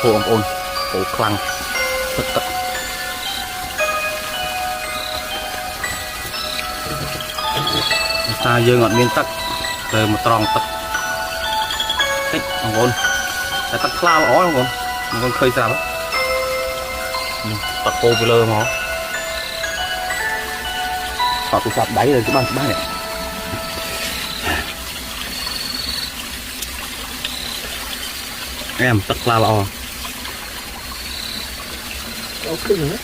khô ông ôn khô khăn tất tất ta dương ngọn miên tắc rồi một tròn tắc thích ông ôn tắc lao ó ông ôn khơi sao đó tắc cô với lơ mà họ tụ sạp đáy rồi cái băng này em tắc lao ó. Ok nữa.